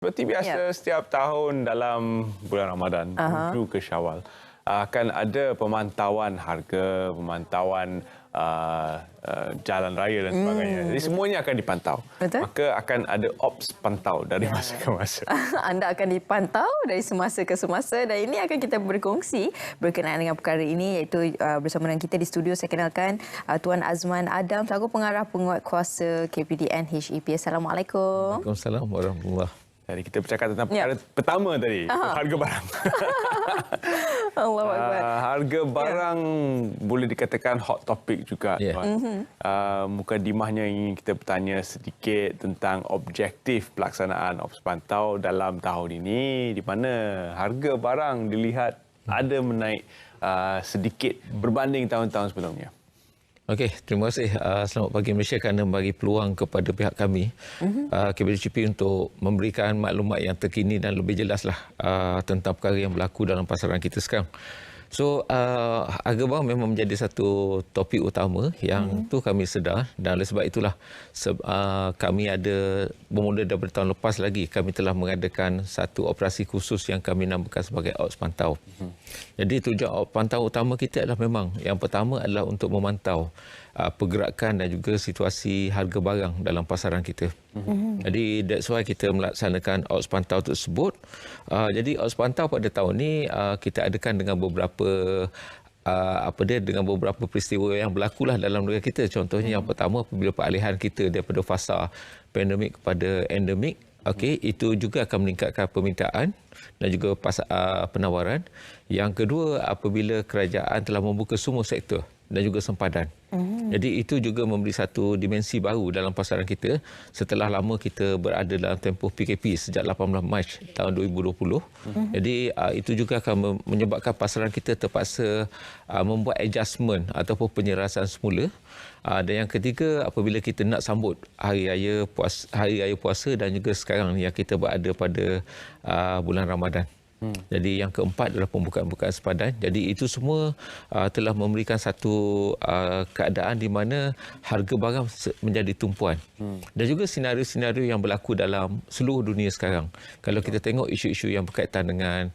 Seperti biasa, setiap tahun dalam bulan Ramadan, menuju ke Syawal, akan ada pemantauan harga, pemantauan jalan raya dan sebagainya. Jadi semuanya akan dipantau. Betul. Maka akan ada ops pantau dari masa ke masa. Anda akan dipantau dari semasa ke semasa dan ini akan kita berkongsi berkenaan dengan perkara ini iaitu bersama dengan kita di studio saya kenalkan Tuan Azman Adam selaku pengarah penguatkuasa KPDN HEP. Assalamualaikum. Waalaikumsalam warahmatullahi. Jadi kita bercakap tentang perkara pertama tadi, harga barang. Allahuakbar. Harga barang boleh dikatakan hot topic juga. Mukadimahnya ingin kita bertanya sedikit tentang objektif pelaksanaan ops pantau dalam tahun ini, di mana harga barang dilihat ada menaik sedikit berbanding tahun-tahun sebelumnya. Okey, terima kasih. Selamat pagi Malaysia kerana bagi peluang kepada pihak kami KPDHP untuk memberikan maklumat yang terkini dan lebih jelaslah tentang perkara yang berlaku dalam pasaran kita sekarang. So, harga barang memang menjadi satu topik utama yang tu kami sedar dan oleh sebab itulah kami ada bermula daripada tahun lepas lagi kami telah mengadakan satu operasi khusus yang kami namakan sebagai ops pantau. Jadi tujuan ops pantau utama kita adalah memang yang pertama adalah untuk memantau pergerakan dan juga situasi harga barang dalam pasaran kita. Jadi that's why kita melaksanakan ops pantau tersebut. Jadi ops pantau pada tahun ini kita adakan dengan beberapa dengan beberapa peristiwa yang berlakulah dalam negara kita. Contohnya yang pertama apabila peralihan kita daripada fasa pandemik kepada endemik, itu juga akan meningkatkan permintaan dan juga penawaran. Yang kedua apabila kerajaan telah membuka semua sektor dan juga sempadan. Jadi itu juga memberi satu dimensi baru dalam pasaran kita setelah lama kita berada dalam tempoh PKP sejak 18 Mac tahun 2020. Jadi itu juga akan menyebabkan pasaran kita terpaksa membuat adjustment ataupun penyerasan semula. Dan yang ketiga apabila kita nak sambut hari raya puasa dan juga sekarang yang kita berada pada bulan Ramadan. Jadi yang keempat adalah pembukaan sempadan. Jadi itu semua telah memberikan satu keadaan di mana harga barang menjadi tumpuan. Dan juga senario-senario yang berlaku dalam seluruh dunia sekarang. Kalau kita tengok isu-isu yang berkaitan dengan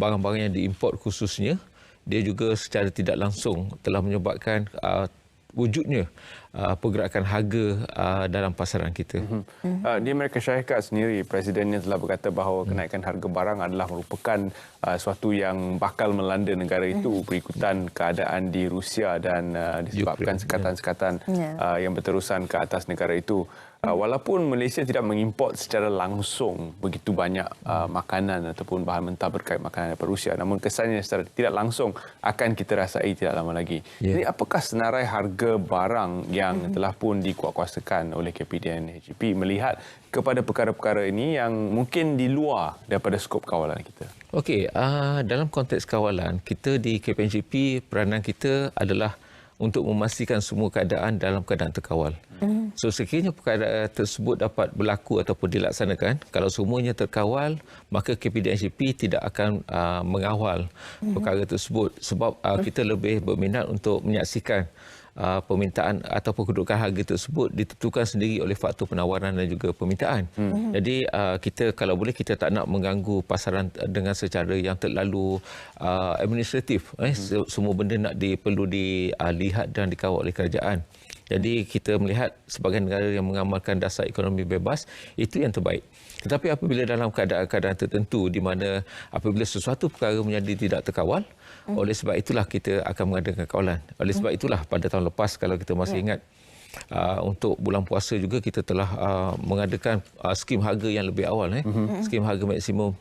barang-barang yang diimport khususnya, dia juga secara tidak langsung telah menyebabkan wujudnya pergerakan harga dalam pasaran kita. Di Amerika Syarikat sendiri, Presidennya telah berkata bahawa kenaikan harga barang adalah merupakan suatu yang bakal melanda negara itu berikutan keadaan di Rusia dan disebabkan sekatan-sekatan yang berterusan ke atas negara itu. Walaupun Malaysia tidak mengimport secara langsung begitu banyak makanan ataupun bahan mentah berkait makanan daripada Rusia, namun kesannya secara tidak langsung akan kita rasai tidak lama lagi. Jadi apakah senarai harga barang yang telah pun dikuatkuasakan oleh KPDN HEP melihat kepada perkara-perkara ini yang mungkin di luar daripada skop kawalan kita? Okey, dalam konteks kawalan, kita di KPDHP peranan kita adalah untuk memastikan semua keadaan dalam keadaan terkawal. So sekiranya perkara tersebut dapat berlaku ataupun dilaksanakan, kalau semuanya terkawal, maka KPDHP tidak akan mengawal perkara tersebut sebab kita lebih berminat untuk menyaksikan permintaan ataupun kedudukan harga tersebut ditentukan sendiri oleh faktor penawaran dan juga permintaan. Jadi kita kalau boleh kita tak nak mengganggu pasaran dengan secara yang terlalu administratif. Semua benda perlu dilihat dan dikawal oleh kerajaan. Jadi kita melihat sebagai negara yang mengamalkan dasar ekonomi bebas, itu yang terbaik. Tetapi apabila dalam keadaan-keadaan tertentu di mana apabila sesuatu perkara menjadi tidak terkawal, oleh sebab itulah kita akan mengadakan kawalan. Oleh sebab itulah pada tahun lepas kalau kita masih ingat, untuk bulan puasa juga kita telah mengadakan skim harga yang lebih awal. Skim harga maksimum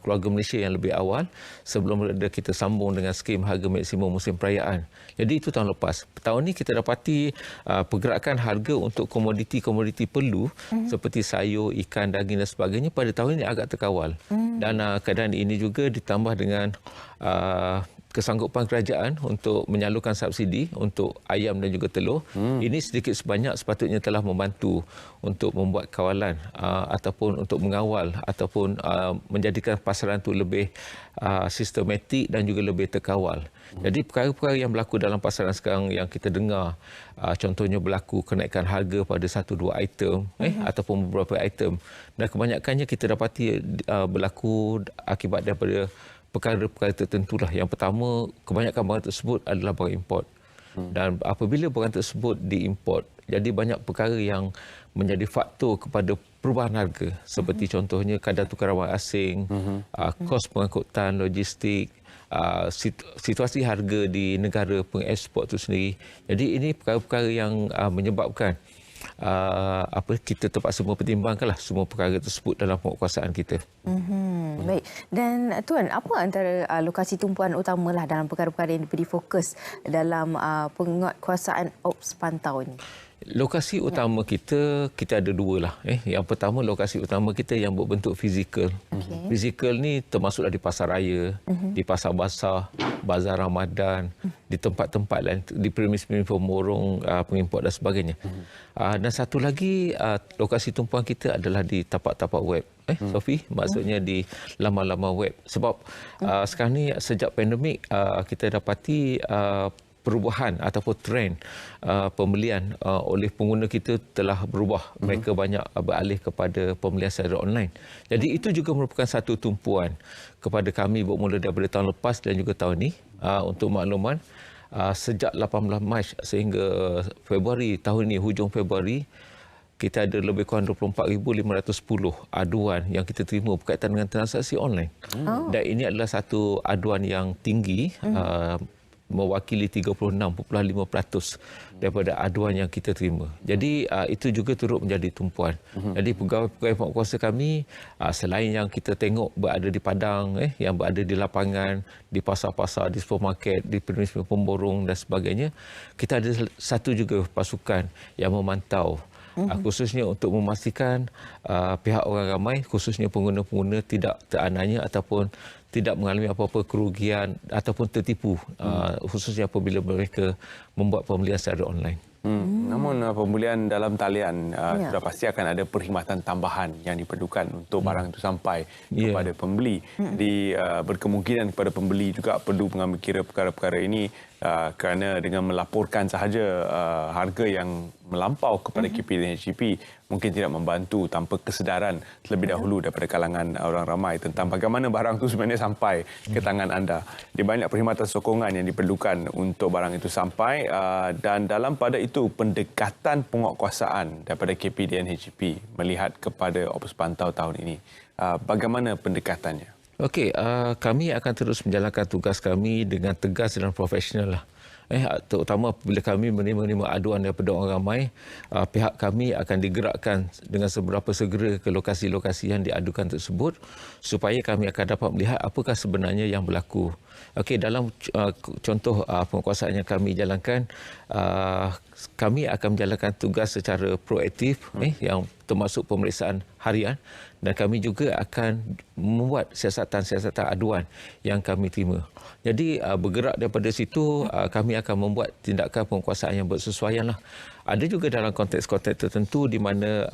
keluarga Malaysia yang lebih awal sebelum kita sambung dengan skim harga maksimum musim perayaan. Jadi itu tahun lepas. Tahun ini kita dapati pergerakan harga untuk komoditi-komoditi perlu seperti sayur, ikan, daging dan sebagainya pada tahun ini agak terkawal. Dan keadaan ini juga ditambah dengan kesanggupan kerajaan untuk menyalurkan subsidi untuk ayam dan juga telur, ini sedikit sebanyak sepatutnya telah membantu untuk membuat kawalan ataupun untuk mengawal ataupun menjadikan pasaran itu lebih sistematik dan juga lebih terkawal. Jadi perkara-perkara yang berlaku dalam pasaran sekarang yang kita dengar, contohnya berlaku kenaikan harga pada 1-2 item ataupun beberapa item, dan kebanyakannya kita dapati berlaku akibat daripada perkara-perkara tertentulah. Yang pertama, kebanyakan barang tersebut adalah barang import. Dan apabila barang tersebut diimport, jadi banyak perkara yang menjadi faktor kepada perubahan harga. Seperti contohnya kadar tukaran wang asing, kos pengangkutan, logistik, situasi harga di negara pengeksport itu sendiri. Jadi ini perkara-perkara yang menyebabkan kita terpaksa mempertimbangkanlah semua perkara tersebut dalam penguatkuasaan kita. Baik. Dan Tuan, apa antara lokasi tumpuan utamalah dalam perkara-perkara yang diberi fokus dalam penguatkuasaan Ops Pantau ini? Lokasi utama kita ada dua lah. Yang pertama, lokasi utama kita yang berbentuk fizikal. Fizikal ni termasuklah di pasar raya, di pasar basah, bazar Ramadan, di tempat-tempat lain, di premis-premis pemborong, pengimport dan sebagainya. Dan satu lagi, lokasi tumpuan kita adalah di tapak-tapak web. Sophie, maksudnya di laman-laman web. Sebab sekarang ni sejak pandemik, kita dapati perubahan ataupun trend pembelian oleh pengguna kita telah berubah. Mereka banyak beralih kepada pembelian secara online. Jadi itu juga merupakan satu tumpuan kepada kami bermula daripada tahun lepas dan juga tahun ini. Untuk makluman, sejak 18 Mac sehingga Februari tahun ini, hujung Februari, kita ada lebih kurang 24,510 aduan yang kita terima berkaitan dengan transaksi online. Dan ini adalah satu aduan yang tinggi, mewakili 36.5% daripada aduan yang kita terima. Jadi itu juga turut menjadi tumpuan. Jadi pegawai-pegawai penguatkuasa kami, selain yang kita tengok berada di padang, yang berada di lapangan, di pasar-pasar, di supermarket, di premis pemborong dan sebagainya, kita ada satu juga pasukan yang memantau, khususnya untuk memastikan pihak orang ramai, khususnya pengguna-pengguna, tidak terananya ataupun tidak mengalami apa-apa kerugian ataupun tertipu, khususnya apabila mereka membuat pembelian secara online. Namun pembelian dalam talian sudah pasti akan ada perkhidmatan tambahan yang diperlukan untuk barang itu sampai kepada pembeli. Jadi berkemungkinan kepada pembeli juga perlu mengambil kira perkara-perkara ini, kerana dengan melaporkan sahaja harga yang melampau kepada KP dan HGP mungkin tidak membantu tanpa kesedaran terlebih dahulu daripada kalangan orang ramai tentang bagaimana barang itu sebenarnya sampai ke tangan anda. Dia banyak perkhidmatan sokongan yang diperlukan untuk barang itu sampai, dan dalam pada itu pendekatan penguatkuasaan daripada KP dan HGP melihat kepada Ops Pantau tahun ini, bagaimana pendekatannya? Okey, kami akan terus menjalankan tugas kami dengan tegas dan profesional lah. Terutama apabila kami menerima aduan daripada orang ramai, pihak kami akan digerakkan dengan seberapa segera ke lokasi-lokasi yang diadukan tersebut supaya kami akan dapat melihat apakah sebenarnya yang berlaku. Okey, dalam contoh penguatkuasaan yang kami jalankan, kami akan menjalankan tugas secara proaktif, yang termasuk pemeriksaan harian, dan kami juga akan membuat siasatan-siasatan aduan yang kami terima. Jadi bergerak daripada situ, kami akan membuat tindakan penguatkuasaan yang bersesuaian lah. Ada juga dalam konteks-konteks tertentu di mana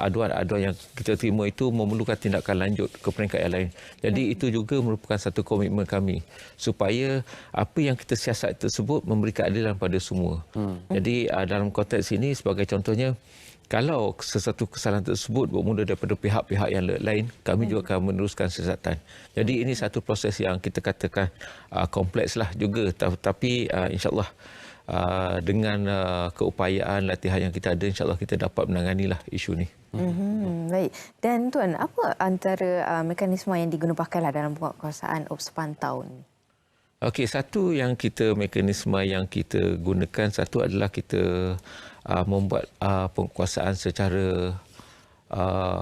aduan-aduan yang kita terima itu memerlukan tindakan lanjut ke peringkat yang lain. Jadi itu juga merupakan satu komitmen kami supaya apa yang kita siasat tersebut memberi keadilan pada semua. Jadi dalam konteks ini sebagai contohnya, kalau sesuatu kesalahan tersebut bermula daripada pihak-pihak yang lain, kami juga akan meneruskan siasatan. Jadi ini satu proses yang kita katakan kompleks lah juga, tapi insyaAllah dengan keupayaan latihan yang kita ada, insyaAllah kita dapat menanganilah isu ni. Baik. Dan Tuan, apa antara mekanisme yang digunakanlah dalam penguatkuasaan Ops Pantau ni? Okey, satu yang mekanisme yang kita gunakan, satu adalah kita membuat penguatkuasaan secara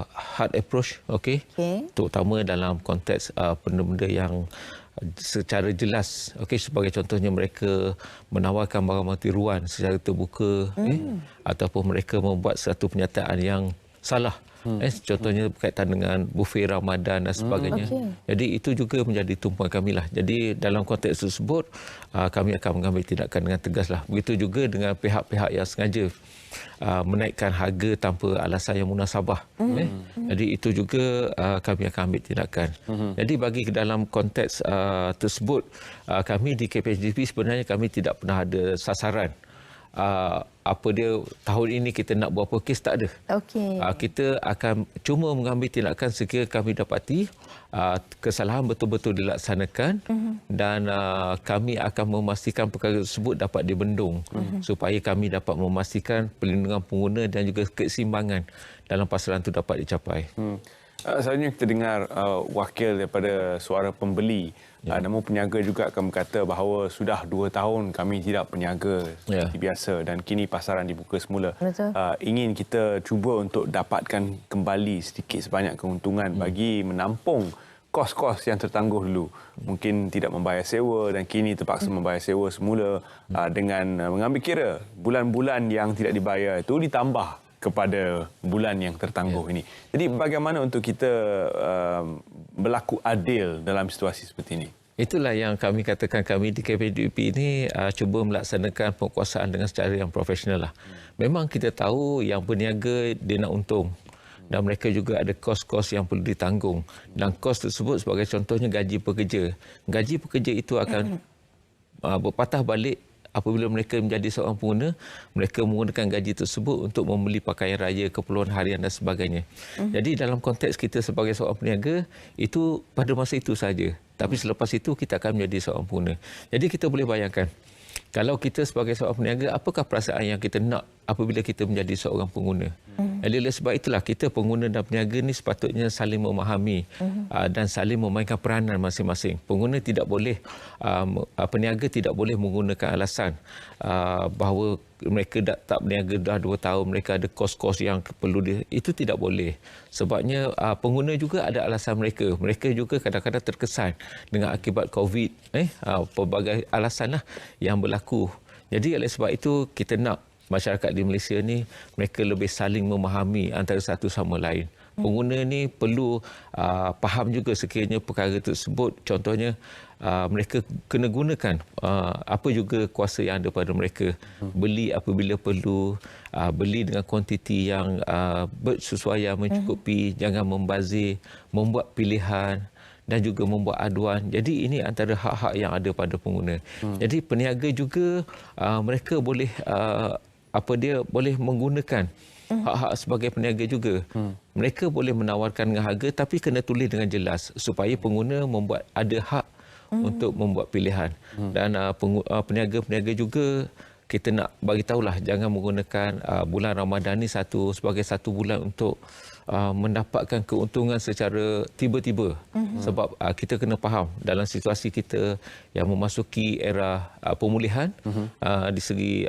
hard approach, okey. Terutama dalam konteks benda-benda yang secara jelas, okey, sebagai contohnya mereka menawarkan barang tiruan secara terbuka, ataupun mereka membuat satu pernyataan yang salah Contohnya berkaitan dengan buffet Ramadan dan sebagainya. Jadi itu juga menjadi tumpuan kami lah. Jadi dalam konteks tersebut kami akan mengambil tindakan dengan tegas lah. Begitu juga dengan pihak-pihak yang sengaja menaikkan harga tanpa alasan yang munasabah. Jadi itu juga kami akan ambil tindakan. Jadi bagi dalam konteks tersebut, kami di KPHDP sebenarnya kami tidak pernah ada sasaran. Apa dia tahun ini kita nak berapa kes, tak ada. Kita akan cuma mengambil tindakan sekiranya kami dapati kesalahan betul-betul dilaksanakan dan kami akan memastikan perkara tersebut dapat dibendung supaya kami dapat memastikan perlindungan pengguna dan juga keseimbangan dalam pasaran itu dapat dicapai. Selanjutnya kita dengar wakil daripada suara pembeli. Namun peniaga juga akan berkata bahawa sudah 2 tahun kami tidak berniaga seperti biasa dan kini pasaran dibuka semula. Ingin kita cuba untuk dapatkan kembali sedikit sebanyak keuntungan bagi menampung kos-kos yang tertangguh dulu. Mungkin tidak membayar sewa dan kini terpaksa membayar sewa semula dengan mengambil kira bulan-bulan yang tidak dibayar itu ditambah kepada bulan yang tertangguh ini. Jadi bagaimana untuk kita berlaku adil dalam situasi seperti ini? Itulah yang kami katakan, kami di KPHDP ini cuba melaksanakan penguasaan dengan secara yang profesional lah. Memang kita tahu yang berniaga dia nak untung dan mereka juga ada kos-kos yang perlu ditanggung. Dan kos tersebut sebagai contohnya gaji pekerja. Gaji pekerja itu akan berpatah balik apabila mereka menjadi seorang pengguna, mereka menggunakan gaji tersebut untuk membeli pakaian raya, keperluan harian dan sebagainya. Jadi dalam konteks kita sebagai seorang peniaga, itu pada masa itu saja. Tapi selepas itu kita akan menjadi seorang pengguna. Jadi kita boleh bayangkan, kalau kita sebagai seorang peniaga, apakah perasaan yang kita nak apabila kita menjadi seorang pengguna? Jadi oleh sebab itulah kita pengguna dan peniaga ni sepatutnya saling memahami dan saling memainkan peranan masing-masing. Pengguna tidak boleh, peniaga tidak boleh menggunakan alasan bahawa mereka tak berniaga dah 2 tahun, mereka ada kos-kos yang perlu itu tidak boleh. Sebabnya pengguna juga ada alasan mereka. Mereka juga kadang-kadang terkesan dengan akibat COVID, pelbagai alasan lah yang berlaku. Jadi oleh sebab itu kita nak masyarakat di Malaysia ni mereka lebih saling memahami antara satu sama lain. Pengguna ni perlu faham juga sekiranya perkara tersebut. Contohnya mereka kena gunakan apa juga kuasa yang ada pada mereka. Beli apabila perlu, beli dengan kuantiti yang bersesuaian, mencukupi, jangan membazir, membuat pilihan dan juga membuat aduan. Jadi ini antara hak-hak yang ada pada pengguna. Jadi peniaga juga mereka boleh boleh menggunakan hak-hak sebagai peniaga juga. Mereka boleh menawarkan dengan harga tapi kena tulis dengan jelas supaya pengguna ada hak untuk membuat pilihan. Dan peniaga-peniaga juga kita nak bagi tahulah jangan menggunakan bulan Ramadan ni sebagai satu bulan untuk mendapatkan keuntungan secara tiba-tiba. Sebab kita kena faham dalam situasi kita yang memasuki era pemulihan di segi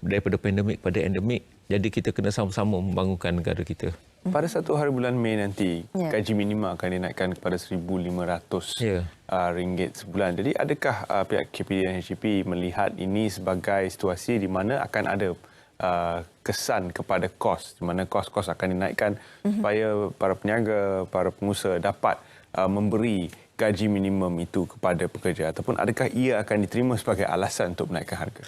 daripada pandemik pada endemik. Jadi kita kena sama-sama membangunkan negara kita. Pada 1 hari bulan Mei nanti, gaji minima akan dinaikkan kepada RM1,500 ringgit sebulan. Jadi adakah pihak KPD dan HDP melihat ini sebagai situasi di mana akan ada kesan kepada kos, di mana kos-kos akan dinaikkan supaya para peniaga, para pengusaha dapat memberi gaji minimum itu kepada pekerja, ataupun adakah ia akan diterima sebagai alasan untuk menaikkan harga?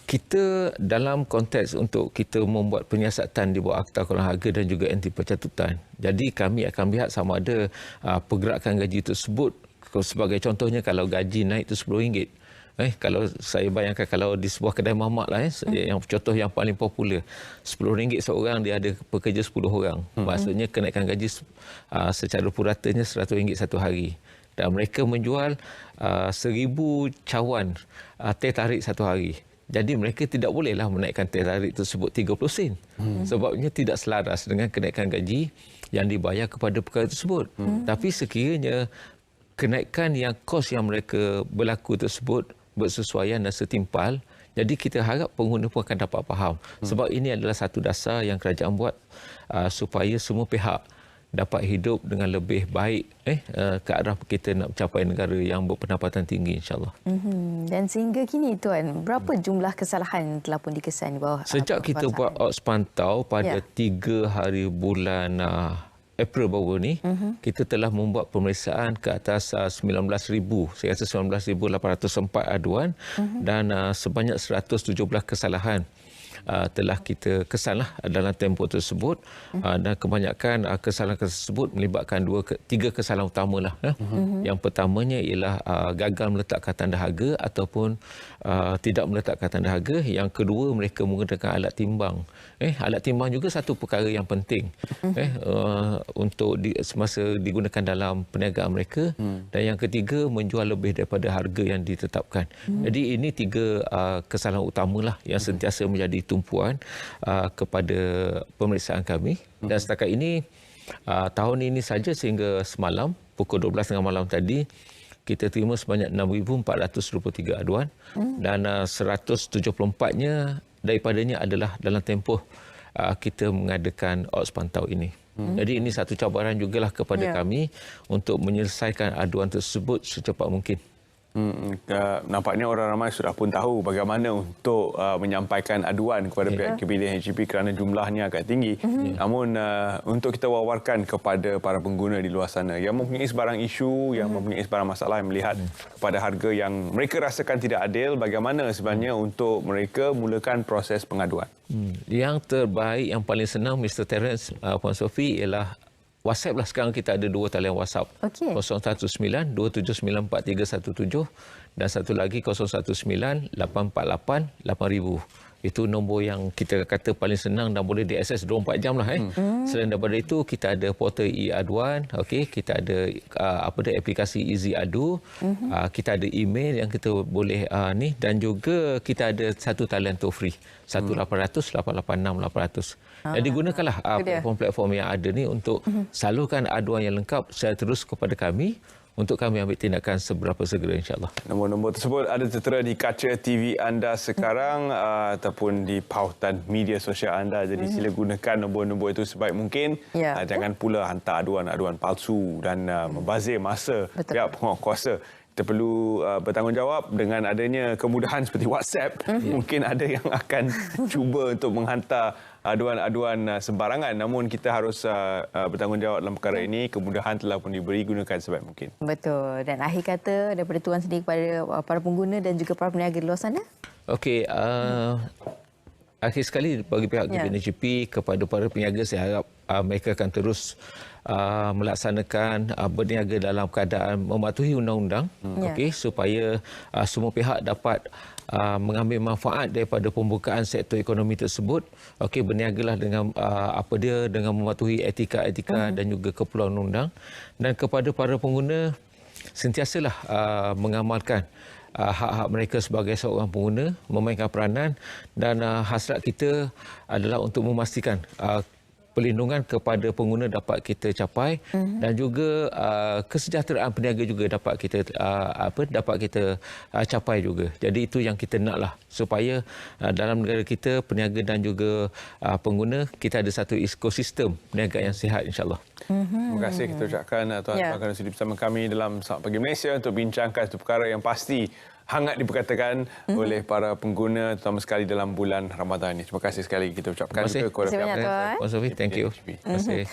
Kita dalam konteks untuk kita membuat penyiasatan di bawah Akta Keluaran Harga dan juga anti pencatutan. Jadi kami akan lihat sama ada pergerakan gaji tersebut. Sebagai contohnya kalau gaji naik itu RM10. Kalau saya bayangkan kalau di sebuah kedai mamak lah, yang contoh yang paling popular, RM10 seorang dia ada pekerja 10 orang. Maksudnya kenaikan gaji secara puratanya RM100 satu hari. Dan mereka menjual 1,000 cawan teh tarik satu hari. Jadi mereka tidak bolehlah menaikkan teh tarik tersebut 30 sen. Sebabnya tidak selaras dengan kenaikan gaji yang dibayar kepada perkara tersebut. Tapi sekiranya kenaikan yang kos yang mereka berlaku tersebut bersesuaian dan setimpal, jadi kita harap pengguna pun akan dapat faham. Sebab ini adalah satu dasar yang kerajaan buat supaya semua pihak dapat hidup dengan lebih baik ke arah kita nak mencapai negara yang berpendapatan tinggi, insyaAllah. Dan sehingga kini Tuan, berapa jumlah kesalahan yang telah pun dikesan di bawah Sejak kita buat Ops Pantau pada 3 hari bulan April baru ni, kita telah membuat pemeriksaan ke atas 19,000, saya rasa 19,804 aduan dan sebanyak 117 kesalahan telah kita kesanlah dalam tempoh tersebut dan kebanyakan kesalahan tersebut melibatkan 3 kesalahan utamalah. Yang pertamanya ialah gagal meletakkan tanda harga ataupun tidak meletakkan tanda harga. Yang kedua, mereka menggunakan alat timbang. Alat timbang juga satu perkara yang penting untuk semasa digunakan dalam perniagaan mereka. Dan yang ketiga, menjual lebih daripada harga yang ditetapkan. Jadi ini 3 kesalahan utamalah yang sentiasa menjadi tumpuan kepada pemeriksaan kami. Dan setakat ini, tahun ini saja sehingga semalam, pukul 12.30 malam tadi, kita terima sebanyak 6,423 aduan dan 174-nya daripadanya adalah dalam tempoh kita mengadakan Ops Pantau ini. Jadi ini satu cabaran jugalah kepada kami untuk menyelesaikan aduan tersebut secepat mungkin. Nampaknya orang ramai sudah pun tahu bagaimana untuk menyampaikan aduan kepada pihak KPDHGP kerana jumlahnya agak tinggi. Namun untuk kita wawarkan kepada para pengguna di luar sana yang mempunyai sebarang isu, yang mempunyai sebarang masalah, yang melihat kepada harga yang mereka rasakan tidak adil, bagaimana sebenarnya untuk mereka mulakan proses pengaduan? Yang terbaik, yang paling senang Mr. Terence, Puan Sophie, ialah WhatsApp lah. Sekarang kita ada 2 talian WhatsApp. 019-279-4317 dan satu lagi 019-848-8000. Itu nombor yang kita kata paling senang dan boleh diakses 24 jam lah. Selain daripada itu, kita ada portal e-aduan, kita ada aplikasi Easy Adu, kita ada email yang kita boleh dan juga kita ada satu talian toll free 1-800-886-800. Jadi gunakanlah platform-platform yang ada ni untuk salurkan aduan yang lengkap secara terus kepada kami untuk kami ambil tindakan seberapa segera, insyaAllah. Nombor-nombor tersebut ada tertera di kaca TV anda sekarang ataupun di pautan media sosial anda. Jadi sila gunakan nombor-nombor itu sebaik mungkin. Jangan pula hantar aduan-aduan palsu dan membazir masa pihak penguatkuasa. Kita perlu bertanggungjawab dengan adanya kemudahan seperti WhatsApp. Mungkin ada yang akan cuba untuk menghantar aduan-aduan sembarangan, namun kita harus bertanggungjawab dalam perkara ini. Kemudahan telah pun diberi, gunakan sebaik mungkin. Betul. Dan akhir kata daripada Tuan sendiri kepada para pengguna dan juga para peniaga di luar sana? Okey, akhir sekali bagi pihak KPDHGP kepada para peniaga, saya harap mereka akan terus melaksanakan berniaga dalam keadaan mematuhi undang-undang, supaya semua pihak dapat mengambil manfaat daripada pembukaan sektor ekonomi tersebut. Berniagalah dengan dengan mematuhi etika-etika dan juga keperluan undang. Dan kepada para pengguna, sentiasalah mengamalkan hak-hak mereka sebagai seorang pengguna, memainkan peranan, dan hasrat kita adalah untuk memastikan perlindungan kepada pengguna dapat kita capai dan juga kesejahteraan peniaga juga dapat kita capai juga. Jadi itu yang kita naklah, supaya dalam negara kita, peniaga dan juga pengguna, kita ada satu ekosistem perniagaan yang sihat, insyaAllah. Terima kasih kita ucapkan Tuan kerana sudi bersama kami dalam Selamat Pagi Malaysia untuk bincangkan satu perkara yang pasti hangat diperkatakan oleh para pengguna, terutama sekali dalam bulan Ramadan ini. Terima kasih sekali kita ucapkan kepada Terima kasih banyak, Tuan. Thank you. Terima kasih.